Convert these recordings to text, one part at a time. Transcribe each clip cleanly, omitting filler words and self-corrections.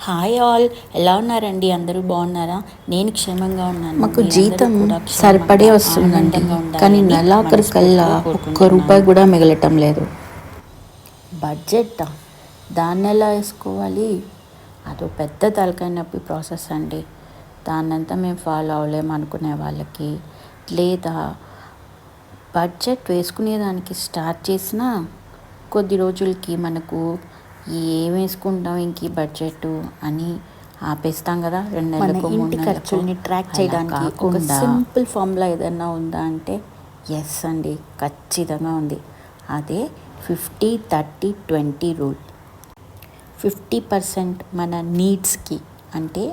Hi all, ఎలా ఉన్నారండి? అందరూ బాగున్నారా? నేను క్షేమంగా ఉన్నాను. మాకు మీరందరూ జీతం కూడా క్షేమంగా, సరిపడే వస్తుందండి, ఆనందంగా కానీ ఉండాలని నెలాఖరు కల్లా మనస్ఫూర్తిగా ఒక్క రూపాయి కోరుకుంటున్నాను. కూడా మిగలటం లేదు. బడ్జెట్టా? దాన్ని ఎలా వేసుకోవాలి? అదో పెద్ద తలకాయ నొప్పి ప్రాసెస్ అండి. దాన్నంతా మేము ఫాలో అవ్వలేము అనుకునే వాళ్ళకి, లేదా బడ్జెట్ వేసుకునేదానికి స్టార్ట్ చేసినా కొద్ది రోజులకి మనకు ఏం వేసుకుంటాం ఇంక ఈ బడ్జెట్ అని ఆపేస్తాం కదా. 2 మన నెలలకు 3 ఇంటి నెలలకు. ఖర్చుల్ని ట్రాక్ అలా చేయడానికి ఒక కాకుండా సింపుల్ ఫార్ములా ఏదైనా ఉందా అంటే ఎస్ అండి, ఖచ్చితంగా ఉంది. అదే 50-30-20 రూల్. 50% మన నీడ్స్కి, అంటే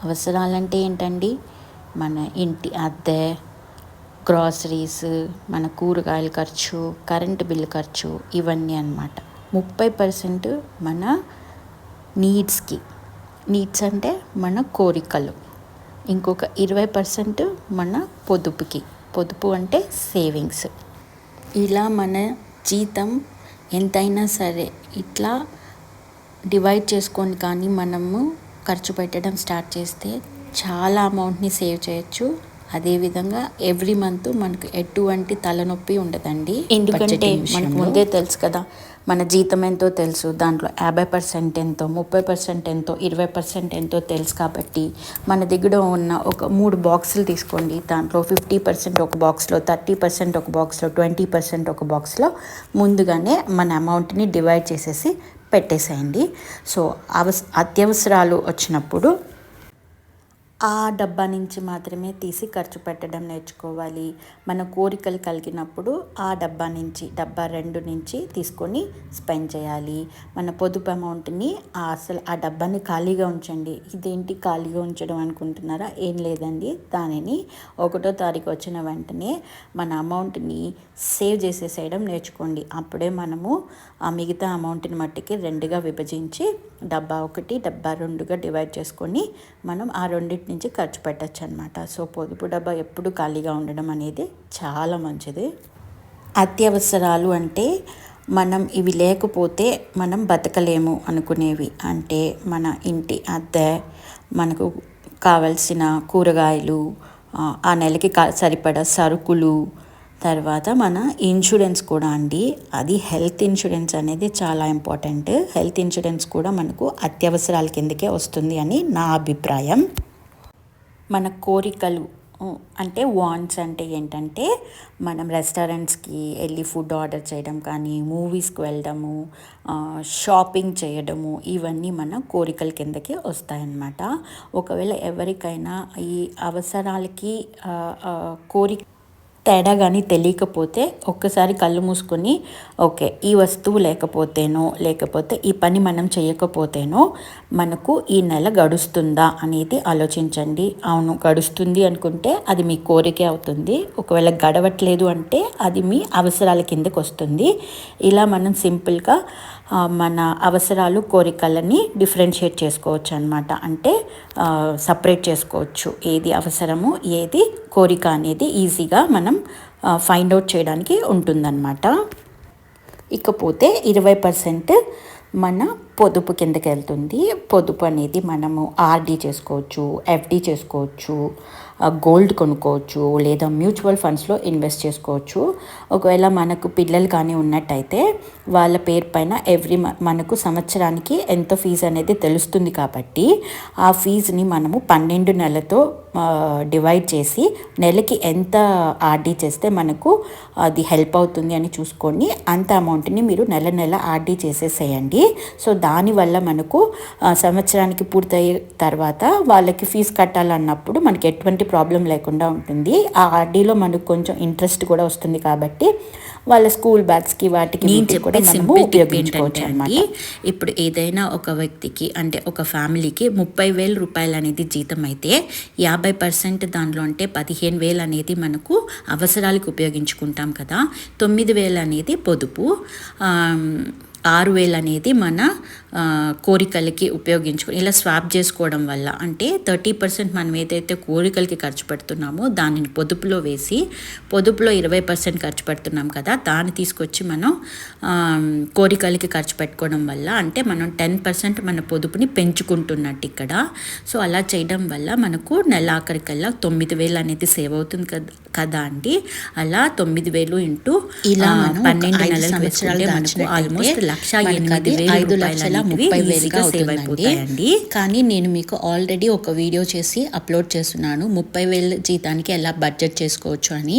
అవసరాలంటే ఏంటండి? మన ఇంటి అద్దె, గ్రాసరీస్, మన కూరగాయల ఖర్చు, కరెంటు బిల్లు ఖర్చు, ఇవన్నీ అన్నమాట. 30% మన నీడ్స్కి. నీడ్స్ అంటే మన కోరికలు. ఇంకొక 20% మన పొదుపుకి. పొదుపు అంటే సేవింగ్స్. ఇలా మన జీతం ఎంతైనా సరే ఇట్లా డివైడ్ చేసుకొని కానీ మనము ఖర్చు పెట్టడం స్టార్ట్ చేస్తే చాలా అమౌంట్ని సేవ్ చేయొచ్చు. అదేవిధంగా ఎవ్రీ మంత్ మనకు ఎటువంటి తలనొప్పి ఉండదండి. ఎందుకంటే మనకు ముందే తెలుసు కదా, మన జీతం ఎంతో తెలుసు, దాంట్లో 50% ఎంతో, 30% ఎంతో, 20% ఎంతో తెలుసు. కాబట్టి మన దగ్గర ఉన్న ఒక 3 బాక్సులు తీసుకోండి. దాంట్లో 50% ఒక బాక్స్లో, 30% ఒక బాక్స్లో, 20% ఒక బాక్స్లో ముందుగానే మన అమౌంట్ని డివైడ్ చేసేసి పెట్టేసేయండి. సో అత్యవసరాలు వచ్చినప్పుడు ఆ డబ్బా నుంచి మాత్రమే తీసి ఖర్చు పెట్టడం నేర్చుకోవాలి. మన కోరికలు కలిగినప్పుడు ఆ డబ్బా 2 నుంచి తీసుకొని స్పెండ్ చేయాలి. మన పొదుపు అమౌంట్ని అసలు ఆ డబ్బాని ఖాళీగా ఉంచండి. ఇదేంటి ఖాళీగా ఉంచడం అనుకుంటున్నారా? ఏం లేదండి, దానిని 1వ తారీఖు వచ్చిన వెంటనే మన అమౌంట్ని సేవ్ చేసేసేయడం నేర్చుకోండి. అప్పుడే మనము ఆ మిగతా అమౌంట్ని మట్టికి 2గా విభజించి డబ్బా 1, డబ్బా 2గా డివైడ్ చేసుకొని మనం ఆ రెండింటి నుంచి ఖర్చు పెట్టచ్చు అనమాట. సో పొదుపు డబ్బా ఎప్పుడు ఖాళీగా ఉండడం అనేది చాలా మంచిది. అత్యవసరాలు అంటే మనం ఇవి లేకపోతే మనం బతకలేము అనుకునేవి. అంటే మన ఇంటి అద్దె, మనకు కావలసిన కూరగాయలు, ఆ నెలకి సరిపడా సరుకులు, తర్వాత మన ఇన్సూరెన్స్ కూడా అండి. అది హెల్త్ ఇన్సూరెన్స్ అనేది చాలా ఇంపార్టెంట్. హెల్త్ ఇన్సూరెన్స్ కూడా మనకు అత్యవసరాల కిందకే వస్తుంది అని నా అభిప్రాయం. మన కోరికలు అంటే వాంట్స్ అంటే ఏంటంటే మనం రెస్టారెంట్స్కి వెళ్ళి ఫుడ్ ఆర్డర్ చేయడం కానీ, మూవీస్కి వెళ్ళడము, షాపింగ్ చేయడము, ఇవన్నీ మన కోరికల కిందకి వస్తాయన్నమాట. ఒకవేళ ఎవరికైనా ఈ అవసరాలకి కోరిక తేడా కానీ తెలియకపోతే ఒక్కసారి కళ్ళు మూసుకొని ఓకే, ఈ వస్తువు లేకపోతే ఈ పని మనం చేయకపోతేనో మనకు ఈ నెల గడుస్తుందా అనేది ఆలోచించండి. అవును, గడుస్తుంది అనుకుంటే అది మీ కోరికే అవుతుంది. ఒకవేళ గడవట్లేదు అంటే అది మీ అవసరాల కిందకి వస్తుంది. ఇలా మనం సింపుల్గా మన అవసరాలు, కోరికలని డిఫరెన్షియేట్ చేసుకోవచ్చు అనమాట. అంటే సపరేట్ చేసుకోవచ్చు, ఏది అవసరము ఏది కోరిక అనేది ఈజీగా మనం ఫైండ్ అవుట్ చేయడానికి ఉంటుందన్నమాట. ఇకపోతే 20% మన పొదుపు కిందకి వెళ్తుంది. పొదుపు అనేది మనము ఆర్డీ చేసుకోవచ్చు, ఎఫ్డీ చేసుకోవచ్చు, గోల్డ్ కొనుక్కోవచ్చు, లేదా మ్యూచువల్ ఫండ్స్లో ఇన్వెస్ట్ చేసుకోవచ్చు. ఒకవేళ మనకు పిల్లలు కానీ ఉన్నట్టయితే వాళ్ళ పేరు పైన మనకు సంవత్సరానికి ఎంత ఫీజు అనేది తెలుస్తుంది. కాబట్టి ఆ ఫీజుని మనము 12 నెలలతో డివైడ్ చేసి నెలకి ఎంత ఆర్డీ చేస్తే మనకు అది హెల్ప్ అవుతుంది అని చూసుకొని అంత అమౌంట్ని మీరు నెల ఆర్డీ చేసేసేయండి. సో దానివల్ల మనకు సంవత్సరానికి పూర్తయ్యే తర్వాత వాళ్ళకి ఫీజు కట్టాలన్నప్పుడు మనకి ఎటువంటి ప్రాబ్లం లేకుండా ఉంటుంది. ఆ ఆర్డీలో మనకు కొంచెం ఇంట్రెస్ట్ కూడా వస్తుంది. కాబట్టి వాళ్ళ స్కూల్ బ్యాగ్స్కి వాటికి కూడా మనము ఉపయోగించుకోవచ్చు అన్నమాట. ఇప్పుడు ఏదైనా ఒక వ్యక్తికి అంటే ఒక ఫ్యామిలీకి 30,000 రూపాయలు అనేది జీతం అయితే 50% దానిలో అంటే 15,000 అనేది మనకు అవసరాలకు ఉపయోగించుకుంటాం కదా. 9,000 అనేది పొదుపు, 6,000 అనేది మన కోరికలకి ఉపయోగించుకొని ఇలా స్వాప్ చేసుకోవడం వల్ల అంటే 30% మనం ఏదైతే కోరికలకి ఖర్చు పెడుతున్నామో దానిని పొదుపులో వేసి పొదుపులో 20% ఖర్చు పెడుతున్నాం కదా, దాన్ని తీసుకొచ్చి మనం కోరికలకి ఖర్చు పెట్టుకోవడం వల్ల అంటే మనం 10% మన పొదుపుని పెంచుకుంటున్నట్టు ఇక్కడ. సో అలా చేయడం వల్ల మనకు నెలాఖరికల్లా 9,000 అనేది సేవ్ అవుతుంది కదా అండి. అలా 9,000 ఇంటూ ఇలా 12 నెలలకు వేసుకుంటే మనకు ఆల్మోస్ట్ 1,08,30,000 సేవ్ అయిపోతాయండి. కానీ నేను మీకు ఆల్రెడీ ఒక వీడియో చేసి అప్లోడ్ చేస్తున్నాను 30,000 జీతానికి ఎలా బడ్జెట్ చేసుకోవచ్చు అని.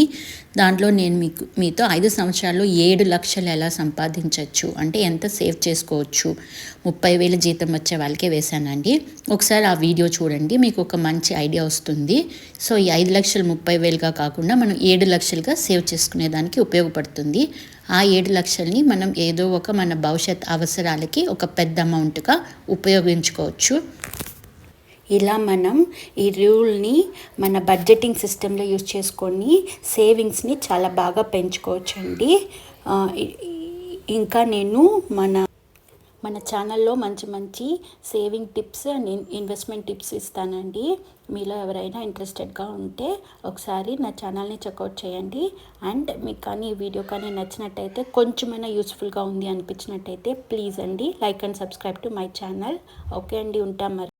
దాంట్లో నేను మీతో 5 సంవత్సరాల్లో 7 లక్షలు ఎలా సంపాదించవచ్చు అంటే ఎంత సేవ్ చేసుకోవచ్చు 30,000 జీతం వచ్చే వాళ్ళకే వేశానండి. ఒకసారి ఆ వీడియో చూడండి, మీకు ఒక మంచి ఐడియా వస్తుంది. సో ఈ 5 లక్షలు 30,000గా కాకుండా మనం 7 లక్షలుగా సేవ్ చేసుకునేదానికి ఉపయోగపడుతుంది. ఆ 7 లక్షల్ని మనం ఏదో ఒక మన భవిష్యత్ అవసరాలకి ఒక పెద్ద అమౌంట్గా ఉపయోగించుకోవచ్చు. ఇలా మనం ఈ రూల్ని మన బడ్జెటింగ్ సిస్టంలో యూజ్ చేసుకొని సేవింగ్స్ని చాలా బాగా పెంచుకోవచ్చండి. ఇంకా నేను మన ఛానల్లో మంచి saving tips and investment tips ఇస్తానండి. మీలో ఎవరైనా ఇంట్రెస్టెడ్గా ఉంటే ఒకసారి నా ఛానల్ని చెక్అవుట్ చేయండి. అండ్ మీకు కానీ ఈ వీడియో కానీ నచ్చినట్టయితే, కొంచెమైనా యూస్ఫుల్గా ఉంది అనిపించినట్టయితే ప్లీజ్ అండి like and subscribe to my channel. Okay అండి, ఉంటాం మరి.